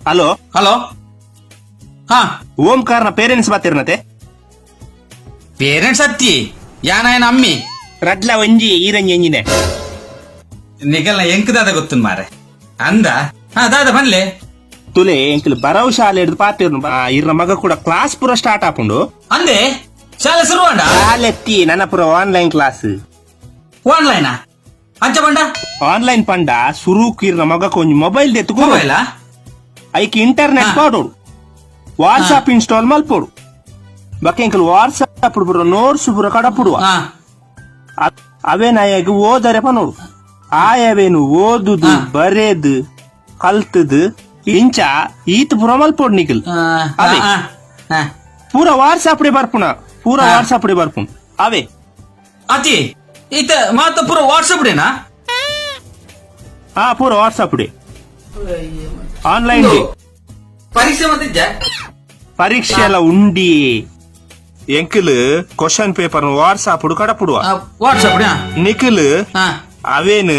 Hello hello. ಹಾ, ಓಂಕಾರ್ನ parents ಬಾತಿರ್ನತೆ parents ಅತ್ತಿ ಯಾನ ಅಮ್ಮಿ ರಡ್ಲ ಒಂಜಿ ಈರಂಜಿ ಎಂಜಿನೆ ನಿಗಲ್ನ ಎಂಕ್ ದಾದ ಗೊತ್ತು ಮಾರೆ ಅಂದ. ಹಾ ದಾದ ಬನ್ಲೆ ತುಲೆ ಎಂಕಲ್ ಬರವ್ ಶಾಲೆ ಹಿಡಿದು ಪಾತಿರ್ನು ಇರ್ನ ಮಗ ಕೂಡ ಕ್ಲಾಸ್ ಪೂರ ಸ್ಟಾರ್ಟ್ ಆಪುಂಡು ಅಂದೆ ಶಾಲೆ ಶುರುವಾಂಡ ಶಾಲೆತ್ತಿ ನನ್ನ ಪೂರ ಆನ್ಲೈನ್ ಕ್ಲಾಸ್ ಆನ್ಲೈನಾ ಅಂಚ ಬಂಡ ಆನ್ಲೈನ್ ಪಂಡ ಸುರುಕ್ ಇರ್ನ ಮಗ ಒಂಜಿ ಮೊಬೈಲ್ ದೆತ್ತು ಮೊಬೈಲ ಐಕ್ ಇಂಟರ್ನೆಟ್ ಪಾಡೋಡು ವಾಟ್ಸಾಪ್ ಇನ್ಸ್ಟಾಲ್ ಮಲ್ಪೋಡು ಬಕ್ಕ ಎಂಕಲ್ ವಾಟ್ಸಾಪ್ ಪುರ ನೋಟ್ಸ್ ಪುರ ಕಡಪುಡುವ ಅವೇನಾಯಾಗ ಓದರೆ ಪನೋಡು ಆಯವೇನು ಓದುದು ಬರೇದು ಕಲ್ತದು ಇಂಚ ಈತ್ ಪುರ ಮಲ್ಪೋಡು ನಿಖಿಲ್ ಅದೇ ಪೂರ ವಾಟ್ಸಾಪ್ ಡೇ ಬರ್ಪುಣ ಪೂರ ವಾಟ್ಸಾಪ್ ಡೇ ಬರ್ಪುಣ ಅವೇ ಅತಿ ಈತ ಮಾತ ಪೂರ ವಾಟ್ಸಪ್ ಡೇನಾ ಹಾ ಪೂರ ವಾಟ್ಸಾಪ್ ಡೇ ಆನ್ಲೈನ್ ಡೇ ಪರೀಕ್ಷೆ ಮತ್ತಿದ್ದ ಪರೀಕ್ಷೆ ಎಲ್ಲ ಉಂಡಿ ಎಂಕಲ್ ಕ್ವಶನ್ ಪೇಪರ್ ವಾಟ್ಸಾಪ್ ಕಡಪುಡುವ ವಾಟ್ಸಪ್ ಡೇ ನಿಖಿಲ್ ಅವೇನು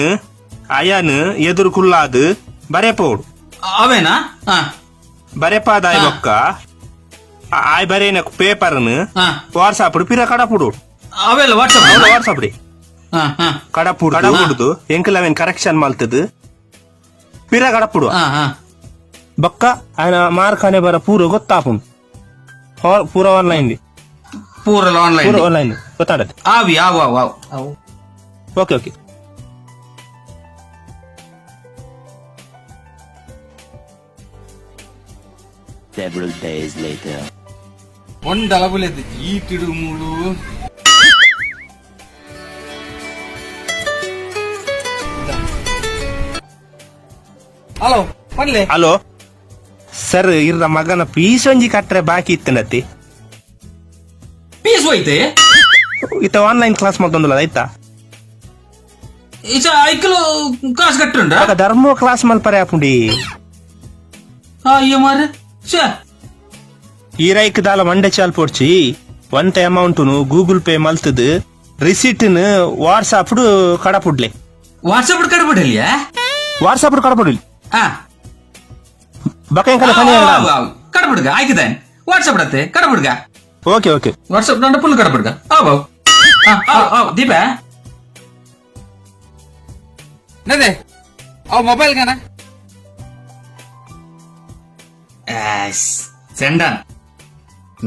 ಅಯನ್ ಎದುರು ಕುಲ್ಲಾದು ಬರೆಪೋಡು ಅವೇನಾ ಬರೆಪಾದಾಯ ಬೊಕ್ಕ ಆಯ್ ಬರೇನ ಪೇಪರ್ನು ವಾಟ್ಸಾಪ್ ಪಿರ ಕಡಪುಡು ಅವೆಲ್ಲ ವಾಟ್ಸಪ್ ವಾಟ್ಸಾಪ್ ಡೇ ಕಡಪುಡುದು ಎಂಕಲ್ ಅವೇನ್ ಕರೆಕ್ಷನ್ ಮಲ್ತದು ಪಿರ ಕಡಪುಡುವ ಬೊಕ್ಕ ಆಯ್ನ ಮಾರ್ಕಾನೆ ಬರ ಪೂರ ಗೊತ್ತಾಪುಂಡು ಪೂರ ಆನ್ಲೈನ್ ಪೂರ ಆನ್ಲೈನ್ ಆನ್ಲೈನ್ ಗೊತ್ತಾಡತ್ತೆ ಆವಿ ಆವು okay okay Several days later. ಒಂದಲಬುಲೆದು ಈ ತಿಡು ಮೂಳು ಹಲೋ ಬರ್ಲೆ ಹಲೋ ಸರ್ ಇರ್ರ ಮಗನ ಪೀಸ್ ಒಂಜಿ ಕಟ್ರೆ ಬಾಕಿ ಇತ್ತನತಿ ಪೀಸ್ ಹೋಯ್ತೆ ಇತ್ತ ಆನ್ಲೈನ್ ಕ್ಲಾಸ್ ಮಾಡ್ತೊಂದಲ್ಲ ಆಯ್ತಾ ಈಚ ಐಕಲು ಕಾಸು ಕಟ್ಟುಂಡ ಆಗ ಧರ್ಮ ಕ್ಲಾಸ್ ಮಲ್ಪರೆ ಆಪುಂಡಿ ಅಯ್ಯ ಮಾರೆ ಛೇ ಈ ರೈಕ್ ದಾಲ ಮಂಡೆ ಚಾಲ್ ಪೋಡ್ಚಿ ಒಂತ ಅಮೌಂಟ್ ಗೂಗಲ್ ಪೇ ಮಲ್ತದು ರಿಸಿಟ್ ವಾಟ್ಸಾಪ್ ಕಡಪುಡ್ಲೆ ವಾಟ್ಸಪ್ ಕಡ್ಬಿಡಲಿಯಾ ವಾಟ್ಸಾಪ್ ಕಡಪುಡ್ಲಿ ಬಕ ಕಡಬಿಡ್ಗ ಆಯ್ಕಿದಾನೆ ವಾಟ್ಸಪ್ ಡತ್ತೆ ಕಡಬಿಡ್ಗ ಓಕೆ ಓಕೆ ವಾಟ್ಸಪ್ ನಂಡ ಫುಲ್ ಕಡಬಿಡ್ಗ ದೀಪ ನದೆ ಅವ್ ಮೊಬೈಲ್ ಗಾನ ಸೆಂಡನ್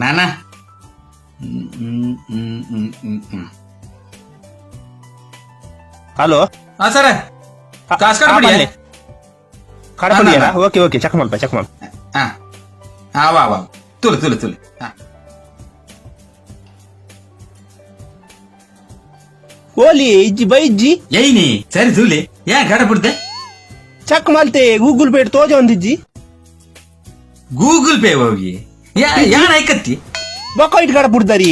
ನಾನಾ ಹಲೋ ಸರ ಕಾಸ್ ಕಡ್ಬಿಡಿ ಕಡಪುಡಿಯಲ್ಲ ಓಕೆ ಓಕೆ ಚೆಕ್ ಮಲ್ಪ ಚೆಕ್ ಮಲ್ಪ ವಾ ತುಳು ಓಲಿ ಇಜ್ಜಿ ಬೈಜ್ಜಿ ಏಯ್ನಿ ಸರಿ ತುಳಿ ಯಾ ಕಡಬಿಡ್ದೆ ಚೆಕ್ ಮಲ್ತೆ ಗೂಗಲ್ ಪೇ ತೋಜ ಒಂದಿಜ್ಜಿ ಗೂಗಲ್ ಪೇ ಹೋಗಿ ಯಾಣ ಐಕತ್ತಿ ಬೊಕ್ಕ ಇಟ್ ಕಡಪುಡ್ದಾರಿ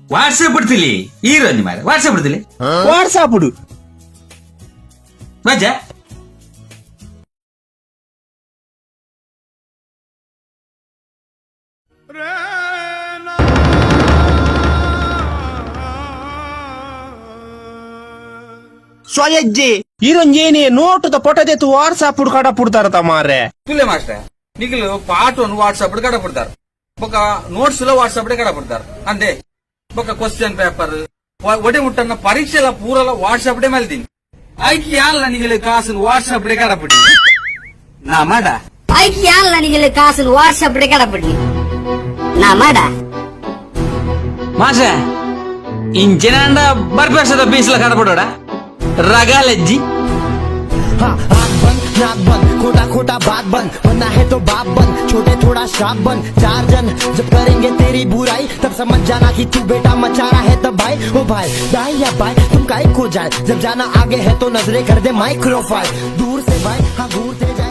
ವಾಟ್ಸಪ್ ಬಿಡ್ತಿಲಿ ಈರೋಂಜಿ ಮಾರ ವಾಟ್ಸಪ್ ಬಿಡ್ತಿಲಿ ವಾಟ್ಸಾಪ್ ಬಜ್ಜ ಸ್ವಯಜ್ಜೆ ಇರೊಂಜೇನೆ ನೋಟದ ಪೊಟದೆತ್ತು ವಾಟ್ಸಾಪ್ ಕಡಪುಡ್ತಾರ ಮಾರೆ ತುಲೆ ಮಾಸ್ಟರ್ ನಿಖಿಲು ಪಾಠ ವಾಟ್ಸಪ್ ಕಡಪುಡ್ತಾರ ಬೊಕ್ಕ ನೋಟ್ಸ್ ವಾಟ್ಸಪ್ ಕಡಪುಡ್ತಾರ ಅಂದೆ ಬೊಕ್ಕ ಕ್ವಶನ್ ಪೇಪರ್ ಒಡೆ ಮುಟ್ಟನ್ನ ಪರೀಕ್ಷೆ ಪೂರಲ ವಾಟ್ಸಪ್ ಡೇ ಮಲ್ತೀನಿ ಆಯ್ಕೆ ಯಾಲ್ಲ ನಿಖಿಲು ಕಾಸು ವಾಟ್ಸಪ್ ಡೇ ಕಡಪುಡಿ ನಾ ಮಾಡ ಆಯ್ಕೆ ಯಾಲ್ಲ ನಿಖಿಲು ಕಾಸು ವಾಟ್ಸಪ್ ಡೇ ಕಡಪುಡಿ ನಾ ಮಾಡ ಮಾಸ ಇಂಚಿನ ಬರ್ಪೇಸದ ಬೀಸ್ಲ ಕಡಪುಡೋಡ रगालज्जी आग बंद नाक बंद खोटा खोटा बात बंद बनना है तो बाप बंद छोटे थोड़ा श्राप बंद चार जन जब करेंगे तेरी बुराई तब समझ जाना कि तू बेटा मचा रहा है तब भाई ओ भाई दाई या भाई तुम काहे खो जाए जब जाना आगे है तो नजरे कर दे माइक्रोफाइल दूर से भाई हाँ दूर से जाए